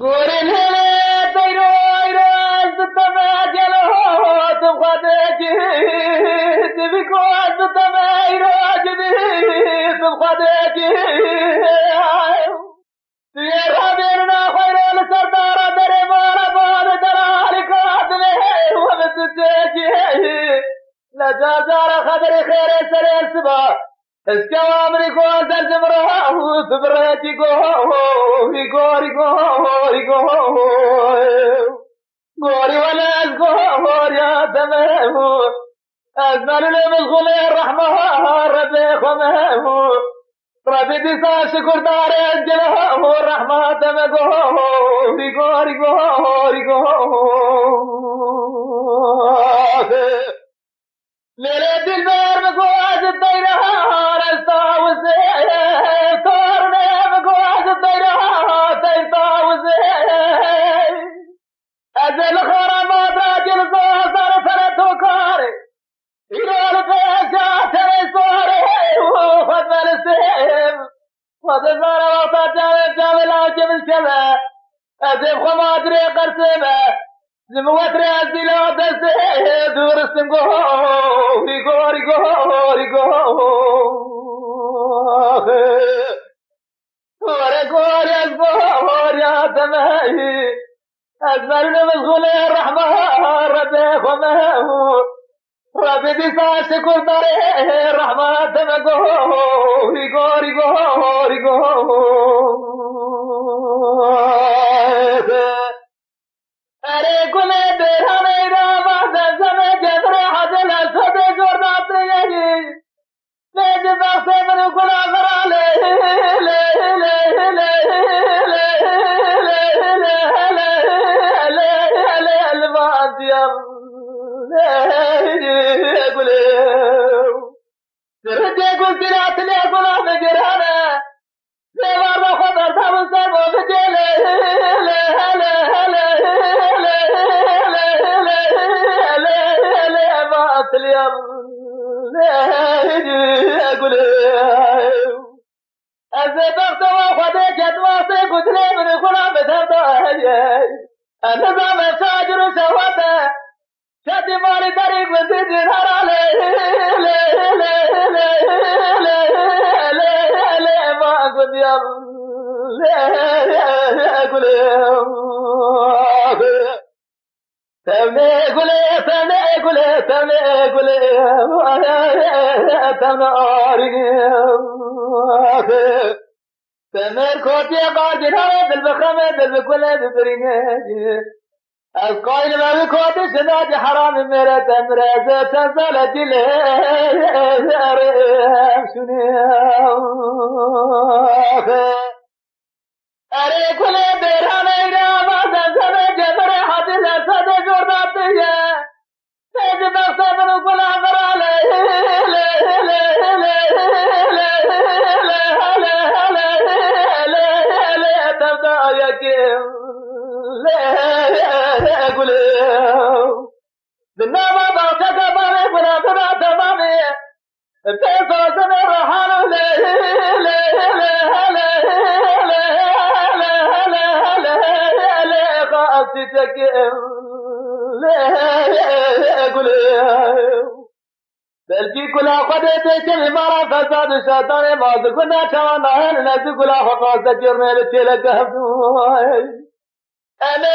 قولي الهلا طيرو إيران تتماجلو تبغى تجي تبيكون تتمايرو جدي تبغى تجي تيرها بيننا خير السردار دربارة بعد درالك عدله وبتتجي لا جازار خدر خير سرير سبا اسكوامري كون ترجمرها وتبرتي غوري ولا غور يا تمام أزمل المشغول الرحمة ربي خمام ربي ديسا شكر دار أجله الرحمة تمغوري मेरे दिल में मगवाज तेरा रास्ता उसे तोड़ने मगवाज तेरा तेरा उसे ऐसे लखोरा माता जिल को सर सर ठोकर इरोल पे जाते सोरे वो फजल से फजल वाता जावे जावे लाज में चला ऐसे खमाजरे करते में زموتر ازیلا دسته درستم گوری گوری از گوری آتمایی از مرن مشغول رحمه ربی خمه ربی دیسا شکر داره رحمت گوری अरे गुले तेरा मेरा बादल समय जबरे हजल सदे जोरदार यही ले जब से मन गुला करा ले ले ले ले ले ले ले अलवादियम ले गुले तेरे गुलरात ले गुला में गिराना ले वाला खबर था मुझसे वो ले ले ले اليوم أقول أزبرت وخذك أدواسي قلت لي من غلام تهدى أنا زعم ساجر سواته شدي مالي طريق من تجي نهار عليه ما أقول يوم أقول تمني تمر کوٹیا باجر دل بخمه دل بكل ببرينه القائل ما بكوت شداد حرام میرا تمر ذات زلت له شنو अरे खुले बेरा मेरा बाजा जमे जबरे हाथ ले सदे जोरदार है तेज बख्श बनु गुला करा ले ले ले ले तबदा यके ले गुले बिना बाजा का बारे गुला करा तमामे ते सोचन रहान ले ले أبتك لا أقول بلجي كلا قدتك المرة فساد الشيطان ما ذكرنا كمان ناس كلا فقاس جرنا لتلك أنا